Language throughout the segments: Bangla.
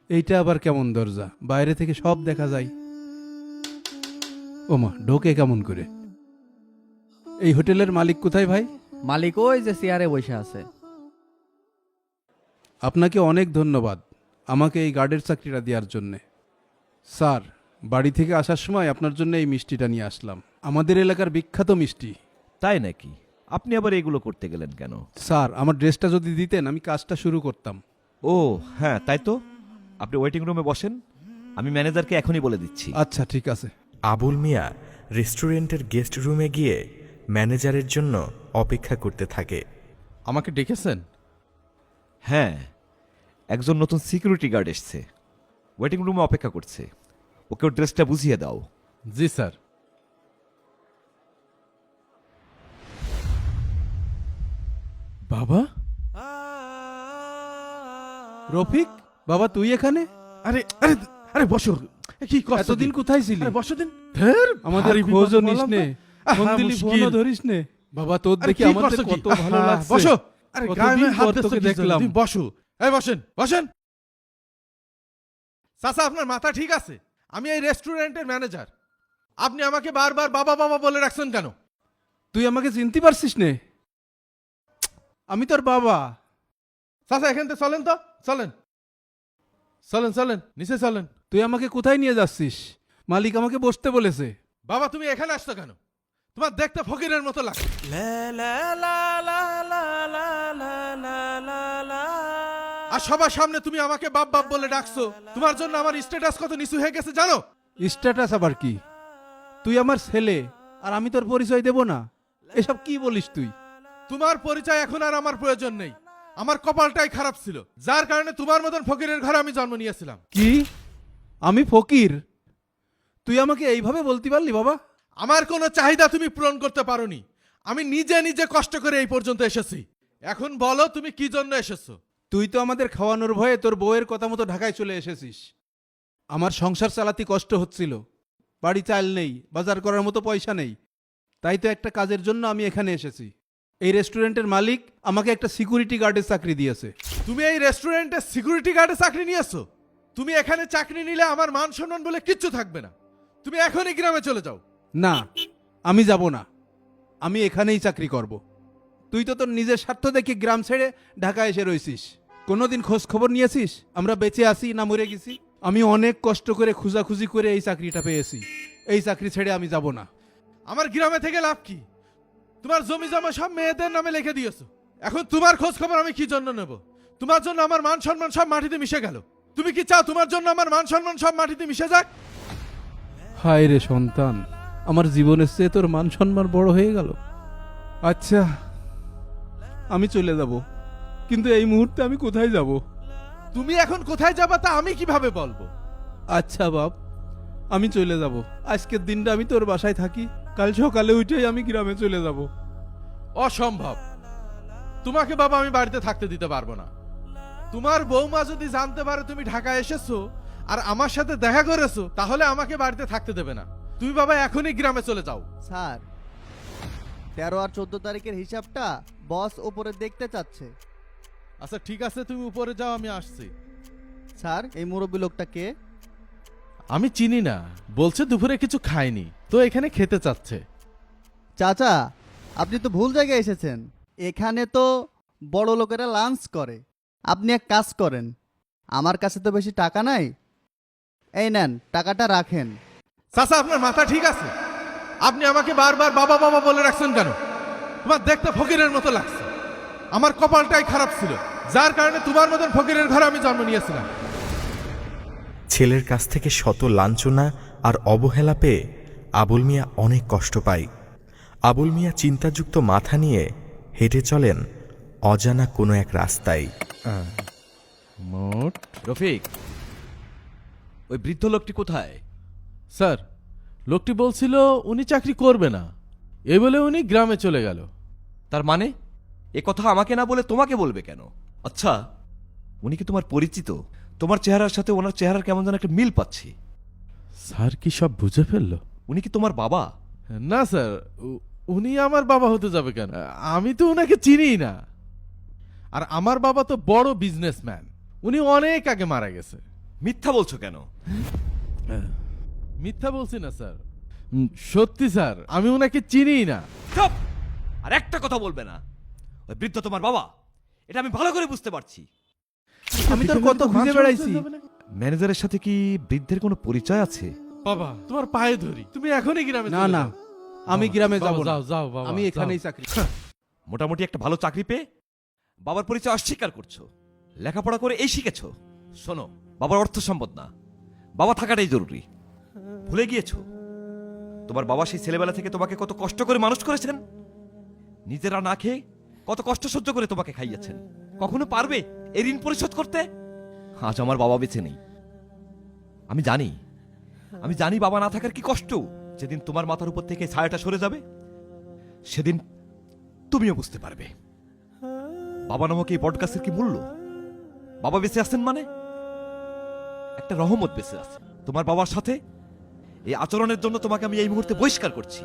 এইটা আবার কেমন দরজা? বাইরে থেকে সব দেখা যায়। ওমা, ঢোকে কেমন করে? এই হোটেলের মালিক কোথায় ভাই? মালিক ওই যে চেয়ারে বসে আছে। আপনাকে অনেক ধন্যবাদ আমাকে এই গার্ডের চাকরিটা দেওয়ার জন্যে। স্যার, বাড়ি থেকে আসার সময় আপনার জন্য এই মিষ্টিটা নিয়ে আসলাম। আমাদের এলাকার বিখ্যাত মিষ্টি। তাই নাকি? আপনি আবার এগুলো করতে গেলেন কেন? স্যার, আমার ড্রেসটা যদি দিতেন আমি কাজটা শুরু করতাম। ও হ্যাঁ, তাই তো। আপনি ওয়েটিং রুমে বসেন, আমি ম্যানেজারকে এখনই বলে দিচ্ছি। আচ্ছা, ঠিক আছে। আবুল মিয়া রেস্টুরেন্টের গেস্ট রুমে গিয়ে ম্যানেজারের জন্য অপেক্ষা করতে থাকে। আমাকে ডেকেছেন? হ্যাঁ, একজন নতুন সিকিউরিটি গার্ড এসছে, ওয়েটিং রুমে অপেক্ষা করছে। ওকে ওর ড্রেসটা বুঝিয়ে দাও। জি স্যার। বাবা, রফিক বাবা, তুই এখানে? আরে আরে আরে বসো। কি কষ্ট এতদিন কোথায় ছিলি? বসো দিন। ধের, আমাদের ভারী খোঁজও বিপদ নিস বললাম নে, তো। ফোন আহা, দিলি মুশকিল। ফোনও ধরিস নে। বাবা, তোর আরে দেখি কি আমাদের করছো কি? কত ভালো আহা, লাগছে। বসো। আরে কতদিন গায়ে হাত পর দিচ্ছ তোকে কি জন্য? দেখলাম। তুমি বসো। এই বসেন, বসেন। চাচা, আপনার মাথা ঠিক আছে? আমি এই রেস্টুরেন্টের ম্যানেজার। আপনি আমাকে বারবার বাবা বাবা বলে রাখছেন কেন? তুই আমাকে চিনতে পারছিস নে? আমি তোর বাবা। চাচা, এখান থেকে চলেন তো, চলেন চলেন চলেন, নিচে চলেন। তুই আমাকে কোথায় নিয়ে যাচ্ছিস? মালিক আমাকে বসতে বলেছে। বাবা, তুমি এখানে আসছো কেন? তোমার দেখতে ফকিরের মতো লাগে। আর সবার সামনে তুমি আমাকে বাপ বাপ বলে ডাকছো। তোমার জন্য আমার স্ট্যাটাস কত নিচু হয়ে গেছে জানো? স্ট্যাটাস আবার কি? তুই আমার ছেলে আর আমি তোর পরিচয় দেব না? এসব কি বলিস তুই? তোমার পরিচয় এখন আর আমার প্রয়োজন নেই। আমার কপালটাই খারাপ ছিল, যার কারণে তোমার মতন ফকিরের ঘরে আমি জন্ম নিয়েছিলাম। কি? আমি ফকির? তুই আমাকে এইভাবে বলতে পারলি বাবা? আমার কোনো চাহিদা তুমি পূরণ করতে পারোনি। আমি নিজে নিজে কষ্ট করে এই পর্যন্ত এসেছি। এখন বলো তুমি কি জন্য এসেছো? তুই তো আমাদের খাওয়ানোর ভয়ে তোর বউয়ের কথা মতো ঢাকায় চলে এসেছিস। আমার সংসার চালাতে কষ্ট হচ্ছিল, বাড়ি চাল নেই, বাজার করার মতো পয়সা নেই। তাই তো একটা কাজের জন্য আমি এখানে এসেছি। এই রেস্টুরেন্টের মালিক আমাকে একটা সিকিউরিটি গার্ডের চাকরি দিয়েছে। তুমি এই রেস্টুরেন্টে সিকিউরিটি গার্ডে চাকরি নিয়েছো? তুমি এখানে চাকরি নিলে আমার মান সম্মান বলে কিচ্ছু থাকবে না। তুমি এখনই গ্রামে চলে যাও। না, আমি যাব না। আমি এখানেই চাকরি করব। তুই তো তোর নিজের স্বার্থ দেখে গ্রাম ছেড়ে ঢাকায় এসে রইছিস। কোনোদিন খোঁজ খবর নিয়েছিস আমরা বেঁচে আছি না মরে গেছি? আমি অনেক কষ্ট করে খুঁজাখুঁজি করে এই চাকরিটা পেয়েছি। এই চাকরি ছেড়ে আমি যাব না। আমার গ্রামে থেকে লাভ কি? তোমার জমি জমা সব মেয়েদের নামে লিখে দিয়েছো। এখন তোমার খোঁজ খবর আমি কি জন্য নেব? তোমার জন্য আমার মান সম্মান সব মাটিতে মিশে গেল। তুমি কি চাও তোমার জন্য আমার মান সম্মান সব মাটিতে মিশে যাক? হায় রে সন্তান, আমার জীবনের চেয়ে তোর মান সম্মান বড় হয়ে গেল। আচ্ছা, আমি চলে যাব, কিন্তু এই মুহূর্তে আমি কোথায় যাব? তুমি এখন কোথায় যাবা তা আমি কিভাবে বলবো? আচ্ছা বাপ, আমি চলে যাব। আজকের দিনটা আমি তোর বাসায় থাকি, কাল সকালে উঠেই আমি গ্রামে চলে যাব। অসম্ভব। তোমাকে বাবা আমি বাড়িতে থাকতে দিতে পারবো না। তোমার বৌমা যদি জানতে পারে তুমি ঢাকায় এসেছো আর আমার সাথে দেখা করেছো, তাহলে আমাকে বাড়িতে থাকতে দেবে না। তুমি বাবা এখনই গ্রামে চলে যাও। স্যার, 13 আর 14 তারিখের হিসাবটা বস ওপরে দেখতে চাচ্ছে। আচ্ছা ঠিক আছে, তুমি উপরে যাও, আমি আসছি। স্যার, এই মুরব্বী লোকটা কে? আমি চিনি না, বলছে দুপুরে কিছু খায়নি, তো এখানে খেতে চাচ্ছে। চাচা, আপনি তো ভুল জায়গায় এসেছেন। এখানে তো বড় লোকেরা লাঞ্চ করে। আপনি এক কাজ করেন, আমার কাছে তো বেশি টাকা নাই, এই নেন টাকাটা রাখেন। চাচা, আপনার মাথা ঠিক আছে? আপনি আমাকে বারবার বাবা বাবা বলে রাখছেন কেন? তোমার দেখতে ফকিরের মতো লাগছে। আমার কপালটাই খারাপ ছিল, যার কারণে তোমার মতন ফকিরের ঘরে আমি জন্ম নিয়েছিলাম। ছেলের কাছ থেকে শত লাঞ্ছনা আর অবহেলা পেয়ে আবুল মিয়া অনেক কষ্ট পায়। আবুল মিয়া চিন্তাযুক্ত মাথা নিয়ে হেঁটে চলেন অজানা কোনো এক রাস্তায়। মোট রফিক, ওই বৃদ্ধ লোকটি কোথায়? স্যার, লোকটি বলছিল উনি চাকরি করবে না, এই বলে উনি গ্রামে চলে গেল। তার মানে এ কথা আমাকে না বলে তোমাকে বলবে কেন? আচ্ছা, উনি কি তোমার পরিচিত? তোমার চেহারার সাথে ওনার চেহারার কেমন যেন একটা মিল পাচ্ছি। স্যার কি সব বুঝে ফেললো? উনি কি তোমার বাবা? না স্যার, উনি আমার বাবা হতে যাবে কেন? আমি তো উনাকে চিনিই না। আর আমার বাবা তো বড় বিজনেসম্যান, উনি অনেক আগে মারা গেছে। মিথ্যা বলছো কেন? মিথ্যা বলছি না স্যার, সত্যি স্যার, আমি ওনাকে চিনিই না। চুপ! আর একটা কথা বলবে না। ওই বৃদ্ধ তোমার বাবা, এটা আমি ভালো করে বুঝতে পারছি। আমি তোর কত খুঁজে বেড়াইছি। ম্যানেজারের সাথে কি বৃদ্ধের কোনো পরিচয় আছে? বাবা তোমার পায়ে ধরি, তুমি এখনই গ্রামে না চলে না, যাও। আমি বাবা, গ্রামে বাবা, যাব না। যাও যাও বাবা, আমি যাও। এখানেই চাকরি। মোটামুটি একটা ভালো চাকরি পেয়ে বাবার পরিচয় অস্বীকার করছো। লেখাপড়া করে এই শিখেছো। শোনো, বাবার অর্থ সম্পদ না, বাবা থাকাটাই জরুরি। ভুলে গিয়েছো তোমার বাবা সেই ছেলেবেলা থেকে তোমাকে কত কষ্ট করে মানুষ করেছেন। নিজেরা না খেয়ে কত কষ্ট সহ্য করে তোমাকে খাইয়েছেন। কখনো পারবে এই ঋণ পরিশোধ করতে? আজ আমার বাবা বেঁচে নেই। আমি জানি বাবা না থাকার কি কষ্ট। যেদিন তোমার মাথার উপর থেকে ছায়াটা সরে যাবে, সেদিন তুমিও বুঝতে পারবে বাবা নামক এই বটগাছের কি মূল্য। বাবা বেঁচে আছেন মানে একটা রহমত বেঁচে আছে। তোমার বাবার সাথে এই আচরণের জন্য তোমাকে আমি এই মুহূর্তে বহিষ্কার করছি।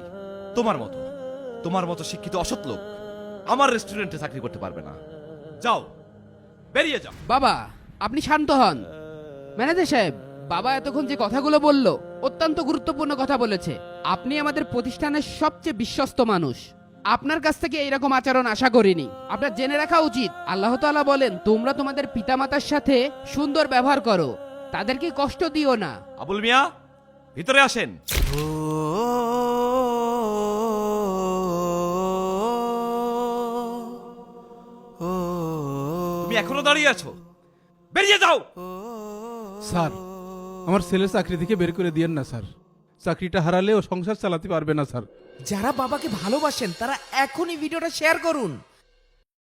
তোমার মতো শিক্ষিত অসৎ লোক আমার রেস্টুরেন্টে চাকরি করতে পারবে না। যাও, বেরিয়ে যাও। বাবা আপনি শান্ত হন। ম্যানেজার সাহেব, বাবা এতক্ষণ যে কথাগুলো বলল অত্যন্ত গুরুত্বপূর্ণ কথা বলেছে। আপনি আমাদের প্রতিষ্ঠানের সবচেয়ে বিশ্বস্ত মানুষ, আপনার কাছ থেকে এইরকম আচরণ আশা করিনি। আপনার জেনে রাখা উচিত, আল্লাহ তাআলা বলেন তোমরা তোমাদের পিতামাতার সাথে সুন্দর ব্যবহার করো, তাদেরকে কষ্ট দিও না। আবুল মিয়া, ভিতরে আসেন। তুমি এখনো দাঁড়িয়ে আছো? বেরিয়ে যাও। স্যার, আমার ছেলে চাকরি থেকে বের করে দিয়েন না স্যার। চাকরিটা হারালেও সংসার চালাতে পারবে না স্যার। যারা বাবাকে ভালোবাসেন তারা এখনই ভিডিওটা শেয়ার করুন।